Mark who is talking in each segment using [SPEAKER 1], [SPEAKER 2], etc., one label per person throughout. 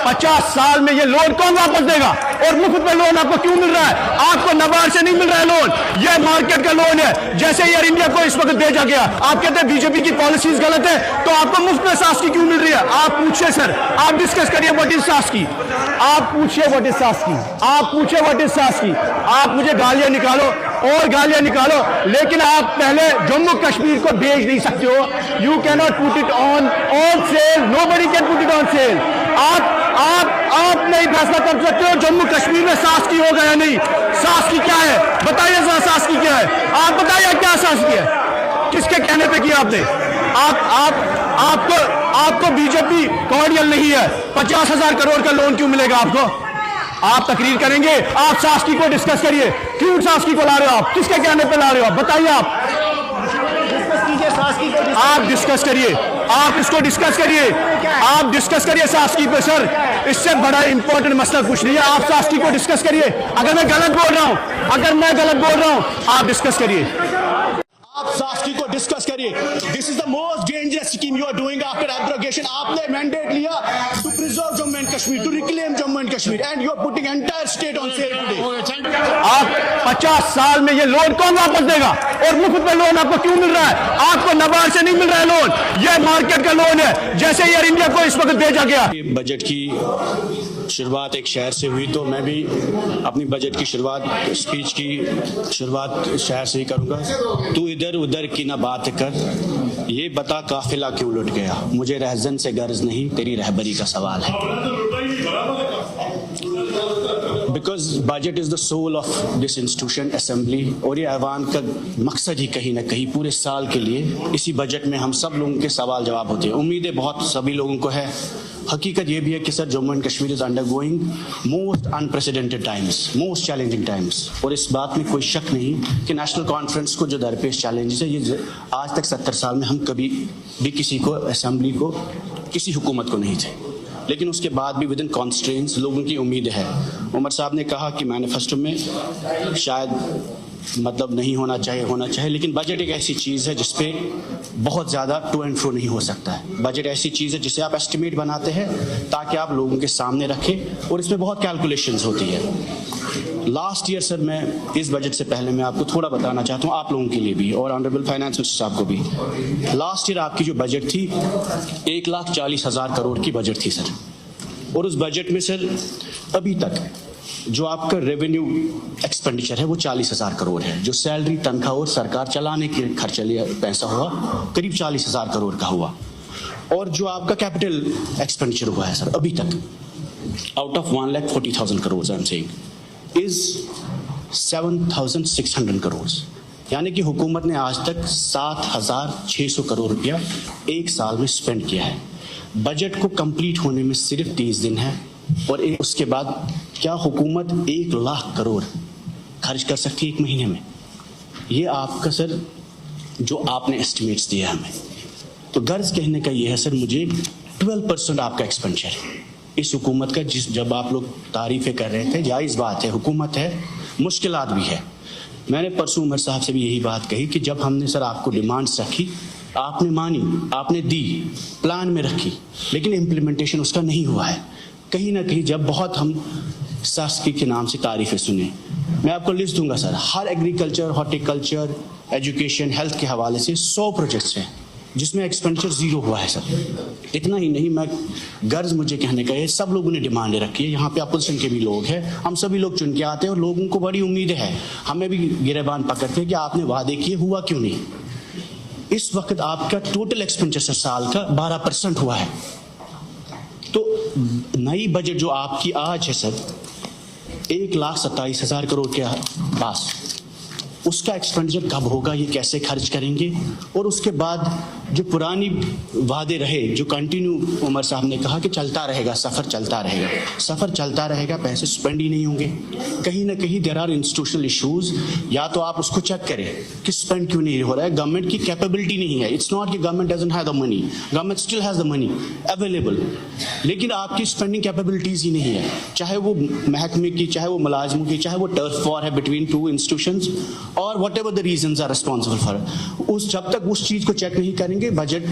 [SPEAKER 1] 50 साल में ये लोन कौन वापस देगा? और मुफ्त में लोन आपको क्यों मिल रहा है? आपको नबार्ड से नहीं मिल रहा है लोन, ये मार्केट का लोन है। जैसे एयर इंडिया को इस वक्त भेजा गया, आप कहते हैं बीजेपी की पॉलिसीज गलत है, तो आपको मुफ्त में शासकी क्यों मिल रही है? आप पूछिए सर, आप डिस्कस करिए व्हाट इज शासकी, आप पूछिए व्हाट इज शासकी, आप पूछिए व्हाट इज शासकी। आप मुझे गालियां निकालो और गालियां निकालो, लेकिन आप पहले जम्मू कश्मीर को भेज नहीं सकते हो। You cannot put it on sale, nobody can put it on sale. आप नहीं फैसला कर सकते हो जम्मू कश्मीर में शासकी होगा या नहीं। शासकी क्या है बताइए जरा, शासकी क्या है? आप बताइए क्या शासकी है, किसके कहने पे किया आपने? आपको बीजेपी कॉर्डियल नहीं है। 50,000 करोड़ का लोन क्यों मिलेगा आपको? आप तकरीर करेंगे, आप शासकी को डिस्कस करिए। क्यों शासकी को ला रहे हो आप? किसके कहने पे ला रहे हो आप? बताइए आप डिस्कस करिए, आप इसको डिस्कस करिए, आप डिस्कस करिए शासकी पे सर। इससे बड़ा इंपॉर्टेंट मसला कुछ नहीं है। आप शासकी को डिस्कस करिए। अगर मैं गलत बोल रहा हूं, आप डिस्कस करिए, आप शासकी को डिस्कस करिए। This is the most dangerous scheme you are doing after abrogation. आपने मैंडेट लिया to preserve Jammu and Kashmir, to reclaim Jammu and Kashmir, and you are putting entire state on sale today. आप 50 साल में ये लोन कौन वापस देगा? और मुफ्त में लोन आपको क्यों मिल रहा है? आपको नबार्ड से नहीं मिल रहा है लोन, ये मार्केट का लोन है। जैसे एयर इंडिया को इस वक्त भेजा गया।
[SPEAKER 2] बजट की शुरुआत एक शहर से हुई, तो मैं भी अपनी बजट की शुरुआत, स्पीच की शुरुआत शहर से ही करूंगा। तू इधर उधर की ना बात कर, ये बता काफिला क्यों लुट गया। मुझे रहजन से गर्ज नहीं, तेरी रहबरी का सवाल है। Because budget is the soul of this institution assembly, और ये ऐवान का मकसद ही कहीं ना कहीं पूरे साल के लिए इसी बजट में हम सब लोगों के सवाल जवाब होते हैं। उम्मीदें बहुत सभी लोगों को है। हकीकत ये भी है कि sir Jammu and Kashmir is undergoing most unprecedented times, most challenging times, और इस बात में कोई शक नहीं कि नेशनल कॉन्फ्रेंस को जो दरपेश चैलेंजेस है, ये आज तक 70 साल में हम कभी भी किसी को, असेंबली को, किसी हुकूमत को नहीं थे। लेकिन उसके बाद भी विद इन कॉन्स्ट्रेंट्स लोगों की उम्मीद है। उमर साहब ने कहा कि मैनिफेस्टो में शायद मतलब नहीं होना चाहिए, लेकिन बजट एक ऐसी चीज़ है जिसपे बहुत ज़्यादा टू एंड फ्रो नहीं हो सकता है। बजट ऐसी चीज़ है जिसे आप एस्टिमेट बनाते हैं ताकि आप लोगों के सामने रखें, और इसमें बहुत कैलकुलेशंस होती है। लास्ट ईयर सर, मैं इस बजट से पहले मैं आपको थोड़ा बताना चाहता हूँ, आप लोगों के लिए भी और ऑनरेबल फाइनेंस मिनिस्टर साहब को भी। लास्ट ईयर आपकी जो बजट थी 1,40,000 करोड़ की बजट थी सर, और उस बजट में सर अभी तक जो आपका रेवेन्यू एक्सपेंडिचर है वो 40,000 करोड़ है। जो सैलरी, तनख्वाह और सरकार चलाने के खर्चे लिए पैसा हुआ करीब 40,000 करोड़ का हुआ। और जो आपका कैपिटल एक्सपेंडिचर हुआ है सर अभी तक, out of 1,40,000 crore I am saying, is 7,600 crore. यानी कि हुकूमत ने आज तक 7,600 करोड़ रुपया एक साल में स्पेंड किया है। बजट को कंप्लीट होने में सिर्फ 30 दिन है, और उसके बाद क्या हुकूमत 1,00,000 करोड़ खर्च कर सकती है एक महीने में? ये आपका सर जो आपने एस्टिमेट्स दिए हमें, तो गर्ज कहने का ये है सर, मुझे 12% आपका एक्सपेंडिचर है इस हुकूमत का। जब आप लोग तारीफें कर रहे थे, जायज़ बात है, हुकूमत है, मुश्किलात भी है। मैंने परसों उमर साहब से भी यही बात कही कि जब हमने सर आपको डिमांड्स रखी, आपने मानी, आपने दी, प्लान में रखी, लेकिन इम्प्लीमेंटेशन उसका नहीं हुआ है। कहीं ना कहीं जब बहुत हम शासकी के नाम से तारीफें सुने, मैं आपको लिस्ट दूंगा सर, हर एग्रीकल्चर, हॉर्टिकल्चर, एजुकेशन, हेल्थ के हवाले से 100 प्रोजेक्ट्स हैं जिसमें एक्सपेंडिचर 0 हुआ है सर। इतना ही नहीं, मैं गर्ज मुझे कहने का है, सब लोगों ने डिमांडें रखी है। यहाँ पे अपोजिशन के भी लोग हैं, हम सभी लोग चुन के आते हैं, और लोगों को बड़ी उम्मीदें हैं। हमें भी गिरेबान पकड़ते हैं कि आपने वादे किए, हुआ क्यों नहीं। इस वक्त आपका टोटल एक्सपेंडिचर साल का 12% हुआ है। तो नई बजट जो आपकी आज है सर 1,27,000 करोड़ के पास, उसका एक्सपेंडिचर कब होगा, ये कैसे खर्च करेंगे? और उसके बाद जो पुरानी वादे रहे, जो कंटिन्यू उमर साहब ने कहा कि चलता रहेगा, सफ़र चलता रहेगा, सफ़र चलता रहेगा, पैसे स्पेंड ही नहीं होंगे। कहीं ना कहीं देयर आर इंस्टीट्यूशनल इश्यूज। या तो आप उसको चेक करें कि स्पेंड क्यों नहीं हो रहा है। गवर्नमेंट की कैपेबिलिटी नहीं है। इट्स नॉट कि government doesn't have the money, government still has the money available, लेकिन आपकी स्पेंडिंग कैपेबिलिटीज़ ही नहीं है। चाहे वो महकमे की, चाहे वो मुलाजमों की, चाहे वो टर्फ वॉर है बिटवीन 2 इंस्टीट्यूशंस, और whatever the reasons are responsible for, जब तक उस चीज को चेक नहीं करेंगे, बजट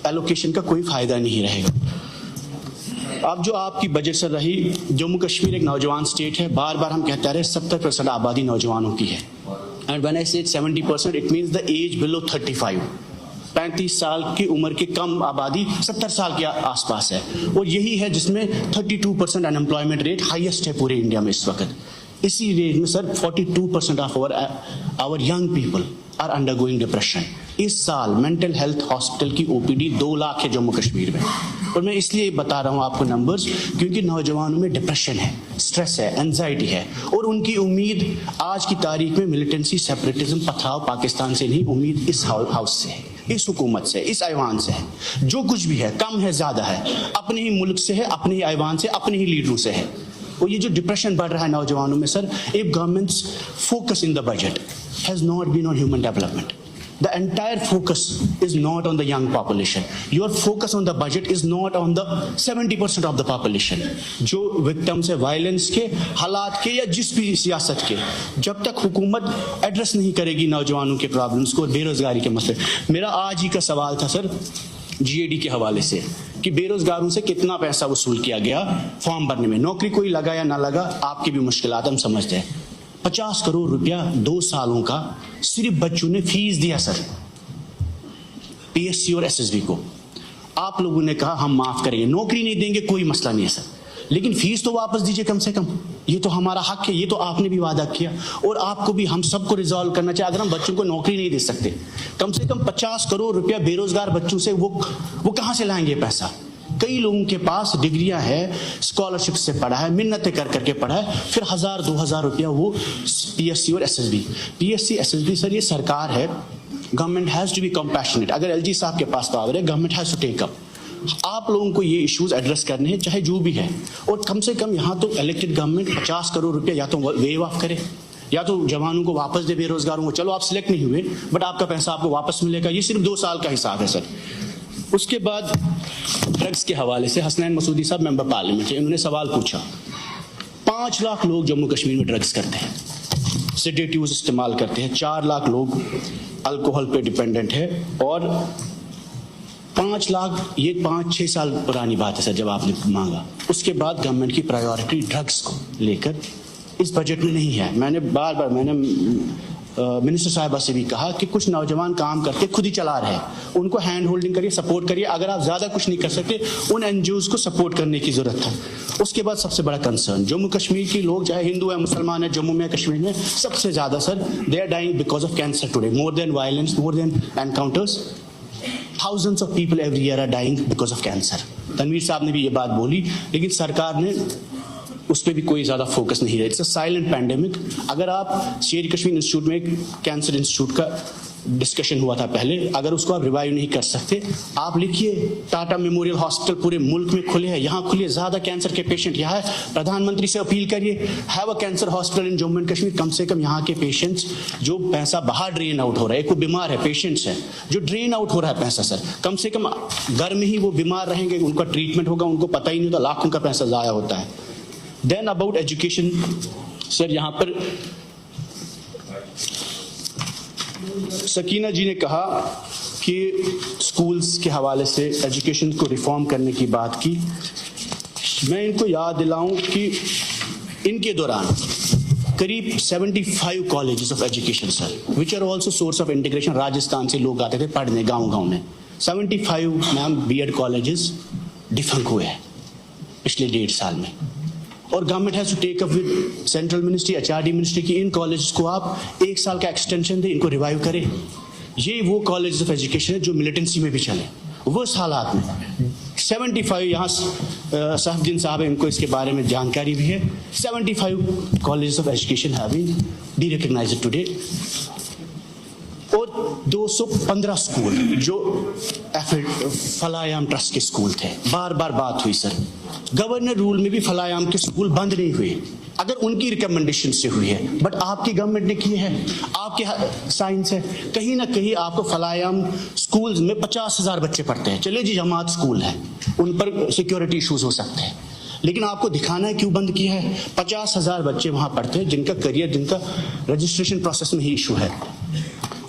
[SPEAKER 2] एलोकेशन का कोई फायदा नहीं रहेगा। अब जो आपकी बजट से रही, जम्मू कश्मीर एक नौजवान स्टेट है, बार बार हम कहते रहे 70% आबादी नौजवानों की है। And when I say 70%, it means the age below 35, 35 साल की उम्र की कम आबादी 70 साल के आसपास है, और यही है जिसमें 32% अनएम्प्लॉयमेंट रेट हाईएस्ट है पूरे इंडिया में इस वक्त। इसी रेट में sir 42% of our young people are undergoing depression. इस साल मेंटल हेल्थ हॉस्पिटल की ओपीडी 2 लाख है जम्मू कश्मीर में। और मैं इसलिए बता रहा हूँ आपको नंबर्स, क्योंकि नौजवानों में डिप्रेशन है, स्ट्रेस है, एंजाइटी है, और उनकी उम्मीद आज की तारीख में मिलिटेंसी, सेपरेटिज्म, पथराव पाकिस्तान से नहीं, उम्मीद इस हाउस से है, इस हुकूमत से, इस ऐवान से है। जो कुछ भी है, कम है ज्यादा है, अपने ही मुल्क से है, अपने ही ऐवान से, अपने ही लीडरों से है। और ये जो डिप्रेशन बढ़ रहा है नौजवानों में sir, if governments focus in the budget has not been on human development, the entire focus is not on the young population, your focus on the budget is not on the 70% of the population जो victims है violence के, हालात के, या जिस भी सियासत के। जब तक हुकूमत एड्रेस नहीं करेगी नौजवानों के प्रॉब्लम्स को, बेरोजगारी के मसले। मेरा आज ही का सवाल था सर जीएडी के हवाले से कि बेरोजगारों से कितना पैसा वसूल किया गया फॉर्म भरने में, नौकरी कोई लगा या ना लगा, आपकी भी मुश्किलात हम समझते हैं। 50 करोड़ रुपया 2 सालों का सिर्फ बच्चों ने फीस दिया सर, पीएससी और एसएसबी को। आप लोगों ने कहा हम माफ करेंगे, नौकरी नहीं देंगे, कोई मसला नहीं है सर, लेकिन फीस तो वापस दीजिए कम से कम, ये तो हमारा हक है, ये तो आपने भी वादा किया, और आपको भी, हम सबको रिजॉल्व करना चाहिए। अगर हम बच्चों को नौकरी नहीं दे सकते, कम से कम 50 करोड़ रुपया बेरोजगार बच्चों से वो कहां से लाएंगे पैसा? कई लोगों के पास डिग्रियां हैं, स्कॉलरशिप से पढ़ा है, मिन्नतें कर करके पढ़ा है, फिर 1000-2000 रुपया वो पीएससी और एसएसबी। पीएससी एसएसबी सर ये सरकार है, government has to be compassionate. अगर एलजी साहब के पास पावर है, government has to take up. आप लोगों को ये इश्यूज एड्रेस करने हैं, चाहे जो भी है, और कम से कम यहाँ तो इलेक्टेड गवर्नमेंट 50 करोड़ रुपया या तो वेव ऑफ करे, या तो जवानों को वापस दे, बेरोजगारों को। चलो आप सिलेक्ट नहीं हुए, बट आपका पैसा आपको वापस मिलेगा। ये सिर्फ 2 साल का हिसाब है सर। उसके बाद ड्रग्स के हवाले से हसनैन मसूदी साहब मेंबर पार्लियामेंट है, इन्होंने सवाल पूछा। 5 लाख लोग जम्मू कश्मीर में ड्रग्स करते हैं, सेडेटिव्स इस्तेमाल करते हैं, 4 लाख लोग अल्कोहल पे डिपेंडेंट है, और 5 लाख, ये 5-6 साल पुरानी बात है सर जब आपने मांगा। उसके बाद गवर्नमेंट की प्रायोरिटी ड्रग्स को लेकर इस बजट में नहीं है। मैंने बार मिनिस्टर साहिबा से भी कहा कि कुछ नौजवान काम करके खुद ही चला रहे हैं, उनको हैंड होल्डिंग करिए, सपोर्ट करिए। अगर आप ज्यादा कुछ नहीं कर सकते, उन एनजीओज को सपोर्ट करने की जरूरत है। उसके बाद सबसे बड़ा कंसर्न, जम्मू कश्मीर के लोग चाहे हिंदू है, मुसलमान है, जम्मू में, कश्मीर में, सबसे ज्यादा sir they are dying because of cancer today, more than violence, more than encounters. Thousands of people every year are dying because of cancer. Tanveer साहब ने भी ये बात बोली, लेकिन सरकार ने उस पर भी कोई ज्यादा फोकस नहीं है। It's a silent pandemic. अगर आप शेर कश्मीर इंस्टीट्यूट में, एक कैंसर इंस्टीट्यूट का डिस्कशन हुआ था पहले, अगर उसको आप रिवाइव नहीं कर सकते, आप लिखिए टाटा मेमोरियल हॉस्पिटल पूरे मुल्क में खुले हैं, यहाँ खुले, ज्यादा कैंसर के पेशेंट यहाँ है, प्रधानमंत्री से अपील करिए, have a cancer hospital in Jammu and Kashmir. कम से कम यहाँ के पेशेंट्स जो पैसा बाहर ड्रेन आउट हो रहा है, एक वो बीमार है, पेशेंट्स हैं जो ड्रेन आउट हो रहा है पैसा सर, कम से कम घर में ही वो बीमार रहेंगे, उनका ट्रीटमेंट होगा, उनको पता ही नहीं होता, लाखों का पैसा जाया होता है। देन अबाउट एजुकेशन सर, यहाँ पर सकीना जी ने कहा कि स्कूल्स के हवाले से एजुकेशन को रिफॉर्म करने की बात की। मैं इनको याद दिलाऊं कि इनके दौरान करीब 75 colleges of education sir, which are also source of integration, Rajasthan से लोग आते थे पढ़ने गांव-गांव में, 75 मैम बीएड कॉलेजेस डिफंक हुए हैं पिछले 1.5 साल में। और government has to take up with central ministry, HRD ministry की इन कॉलेजेस को आप 1 साल का एक्सटेंशन दें, इनको रिवाइव करें। ये वो कॉलेजेस ऑफ एजुकेशन है जो मिलिटेंसी में भी चले, वो इस हालात में 75 यहाँ सहफुद्दीन साहब है, इनको इसके बारे में जानकारी भी है। 75 colleges of education have been derecognised today, और 215 स्कूल जो फलायाम ट्रस्ट के स्कूल थे। बार बार बात हुई सर, गवर्नर रूल में भी फलायाम के स्कूल बंद नहीं हुए, अगर उनकी रिकमेंडेशन से हुई है, बट आपकी गवर्नमेंट ने किए हैं, आपके साइंस है, कहीं ना कहीं आपको फलायाम स्कूल्स में 50,000 बच्चे पढ़ते हैं। चलिए जी, जमात स्कूल है, उन पर सिक्योरिटी इश्यूज हो सकते हैं, लेकिन आपको दिखाना है क्यों बंद किया है। 50,000 बच्चे वहां पढ़ते हैं जिनका करियर, जिनका रजिस्ट्रेशन प्रोसेस में ही इशू है।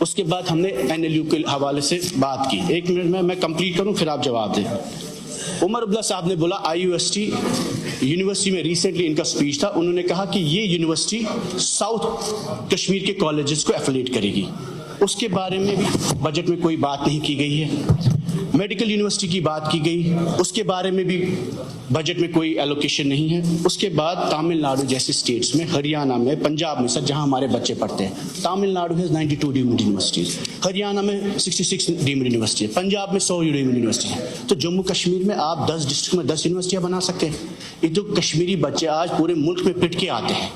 [SPEAKER 2] उसके बाद हमने एनएलयू के हवाले से बात की। 1 मिनट में मैं कंप्लीट करूं, फिर आप जवाब दें। उमर अब्दुल्ला साहब ने बोला IUST यूनिवर्सिटी में रिसेंटली इनका स्पीच था, उन्होंने कहा कि ये यूनिवर्सिटी साउथ कश्मीर के कॉलेजेस को एफिलिएट करेगी। उसके बारे में भी बजट में कोई बात नहीं की गई है। मेडिकल यूनिवर्सिटी की बात की गई, उसके बारे में भी बजट में कोई एलोकेशन नहीं है। उसके बाद तमिलनाडु जैसे स्टेट्स में, हरियाणा में, पंजाब में सर जहां हमारे बच्चे पढ़ते हैं, तमिलनाडु है 92 डीम्ड यूनिवर्सिटीज, हरियाणा में 66 डीम्ड यूनिवर्सिटी है, पंजाब में 100 डीम्ड यूनिवर्सिटी है। तो जम्मू कश्मीर में आप 10 डिस्ट्रिक्ट में 10 यूनिवर्सिटियां बना सकते हैं। ये जो कश्मीरी बच्चे आज पूरे मुल्क में पिट के आते हैं,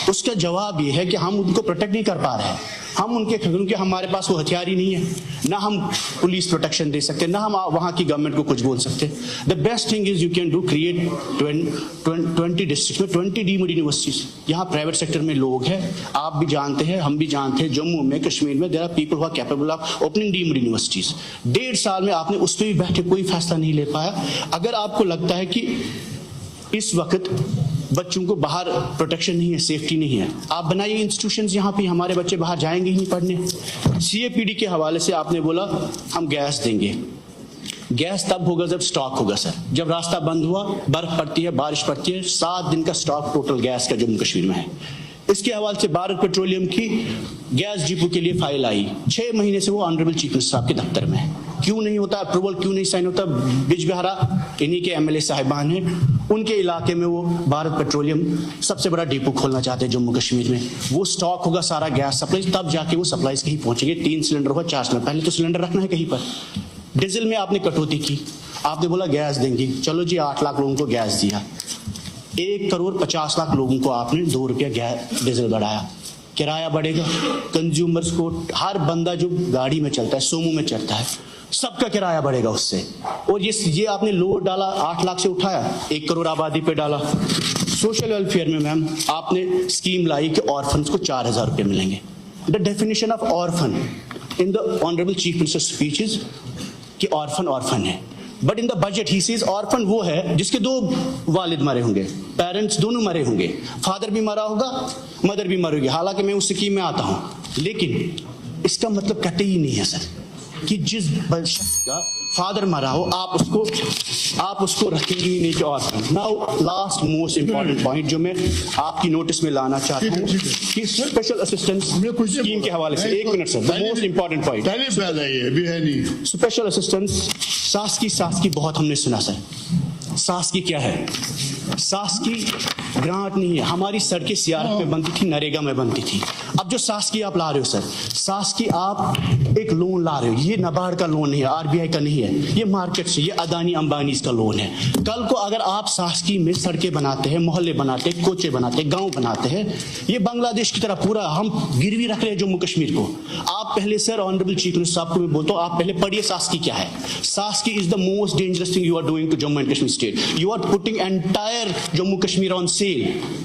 [SPEAKER 2] उसका जवाब ये है कि हम उनको प्रोटेक्ट नहीं कर पा रहे हैं। हम उनके हमारे पास वो हथियार ही नहीं है, ना हम पुलिस प्रोटेक्शन दे सकते, ना हम वहां की गवर्नमेंट को कुछ बोल सकते। The best thing is you can do create 20 district में 20 डीम्ड यूनिवर्सिटीज। यहाँ प्राइवेट सेक्टर में लोग हैं, आप भी जानते हैं, हम भी जानते हैं, जम्मू में, कश्मीर में there are people who are capable of opening deemed universities. 1.5 साल में आपने उस पर भी बैठे कोई फैसला नहीं ले पाया। अगर आपको लगता है कि इस वक्त बच्चों को बाहर प्रोटेक्शन नहीं है, सेफ्टी नहीं है, आप बनाइए इंस्टीट्यूशंस, यहाँ पे हमारे बच्चे बाहर जाएंगे ही नहीं पढ़ने। CAPD के हवाले से आपने बोला हम गैस देंगे। गैस तब होगा जब स्टॉक होगा सर। जब रास्ता बंद हुआ, बर्फ पड़ती है, बारिश पड़ती है, 7 दिन का स्टॉक टोटल गैस का जम्मू कश्मीर में है। इसके हवाले से भारत पेट्रोलियम की गैस डिपो के लिए फाइल आई, 6 महीने से वो ऑनरेबल चीफ मिनिस्टर साहब के दफ्तर में है। क्यों नहीं होता अप्रूवल, क्यों नहीं साइन होता? बिजबिहारा इन्हीं के MLA साहिबान हैं, उनके इलाके में वो भारत पेट्रोलियम सबसे बड़ा डिपो खोलना चाहते हैं जम्मू कश्मीर में। वो स्टॉक होगा सारा गैस सप्लाई, तब जाके वो सप्लाईज कहीं पहुंचेंगे। 3 सिलेंडर होगा, 4 सिलेंडर, पहले तो सिलेंडर रखना है कहीं पर। डीजल में आपने कटौती की, आपने बोला गैस देंगे, चलो जी 8 लाख लोगों को गैस दिया। 1,50,00,000 लोगों को आपने 2 रुपया डीजल बढ़ाया, किराया बढ़ेगा। कंज्यूमर्स को, हर बंदा जो गाड़ी में चलता है, सोमो में चलता है, सबका किराया बढ़ेगा उससे। और ये आपने लोड डाला, 8 लाख से उठाया, 1 करोड़ आबादी पे डाला। सोशल वेलफेयर में मैम आपने स्कीम लाई कि ऑर्फन्स को 4,000 रुपये मिलेंगे। The definition of orphan in the honourable chief minister speech is कि ऑर्फन है, but in the budget he says orphan वो है जिसके 2 वालिद मरे होंगे, पेरेंट्स दोनों मरे होंगे, फादर भी मरा होगा, मदर भी मर होगी। हालांकि मैं उस स्कीम में आता हूं, लेकिन इसका मतलब कतई ही नहीं है सर कि जिस शख्स का फादर मरा हो आप उसको रखेंगे ही नहीं कि orphan. Now last most important point जो मैं आपकी नोटिस में लाना चाहता हूँ कि स्पेशल असिस्टेंस स्कीम के हवाले से, 1 minute sir, the most important point, special assistance सास की बहुत हमने सुना सर। सास की क्या है? सास की ग्रांट नहीं है। हमारी सड़कें CRF में बनती थी, नरेगा में बनती थी। अब जो सास की आप ला रहे हो सर, सास की आप एक लोन ला रहे हो, ये नाबार्ड का लोन नहीं है, RBI का नहीं है, ये मार्केट से, ये अदानी अंबानी का लोन है। कल को अगर आप सास की में सड़कें बनाते हैं, मोहल्ले बनाते हैं, कोचे बनाते हैं, गांव बनाते हैं, ये बांग्लादेश की तरह पूरा हम गिरवी रख रहे हैं जम्मू कश्मीर को। आप पहले सर, ऑनरेबल चीफ मिनिस्टर साहब को मैं बोलता हूँ, आप पहले पढ़िए सास की क्या है। सास की is the most dangerous thing you are doing to Jammu and Kashmir state. You are putting entire Jammu Kashmir on sale.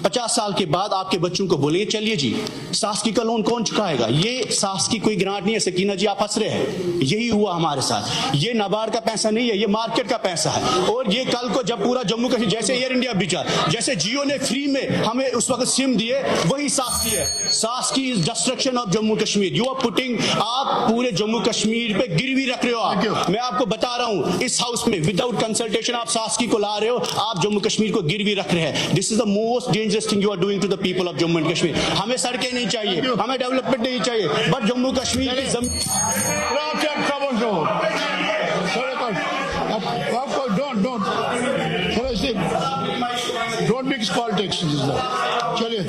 [SPEAKER 2] 50 साल के बाद आपके बच्चों को बोलेंगे चलिए जी सासकी का लोन कौन चुकाएगा? ये सासकी कोई ग्रांट नहीं है। सकीना जी आप हंस रहे हैं, यही हुआ हमारे साथ। ये नाबार्ड का पैसा नहीं है, ये मार्केट का पैसा है। और ये कल को जब पूरा जम्मू कश्मीर, जैसे एयर इंडिया बिचा, जैसे जियो ने फ्री में हमें उस वक्त सिम दिए, वही सासकी है। सासकी is destruction of Jammu Kashmir. You are putting, आप पूरे जम्मू कश्मीर पे गिरवी रख रहे हो। आप, मैं आपको बता रहा हूं, इस हाउस में विदाउट कंसल्टेशन आप सासकी को ला रहे हो, आप जम्मू कश्मीर को गिरवी रख रहे हैं। This is the most dangerous thing you are doing to the people of Jammu and Kashmir. हमें सड़कें नहीं चाहिए, हमें डेवलपमेंट नहीं चाहिए, बट जम्मू कश्मीर की जमीन
[SPEAKER 3] don't mix politics. चलिए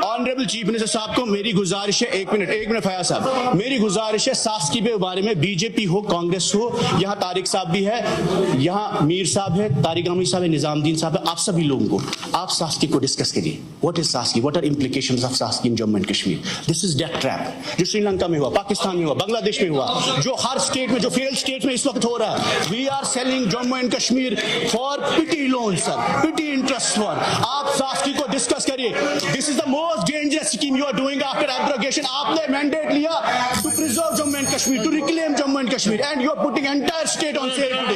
[SPEAKER 2] ऑनरेबल चीफ मिनिस्टर साहब को मेरी गुजारिश है, एक मिनट फयाज साहब, मेरी गुजारिश है सासकी के बारे में, बीजेपी हो कांग्रेस हो, यहाँ तारिक साहब भी है, यहाँ मीर साहब है, तारिक अमीर साहब है, निजामुद्दीन साहब है, आप सभी लोगों को आप सासकी को डिस्कस करिए। व्हाट इज सासकी, व्हाट आर इंप्लीकेशंस ऑफ सासकी in Jammu and Kashmir. This is death trap जो श्रीलंका में हुआ, पाकिस्तान में हुआ, बांग्लादेश में हुआ, जो हर स्टेट में, जो फेल्ड स्टेट में इस वक्त हो रहा है। We are selling Jammu and Kashmir for petty loan sir, petty interest for. आप सासकी को डिस्कस करिए। This is the most dangerous scheme you are doing after abrogation. आपने मैंडेट लिया to preserve Jammu and Kashmir, to reclaim Jammu and Kashmir, and you are putting entire state on sale today.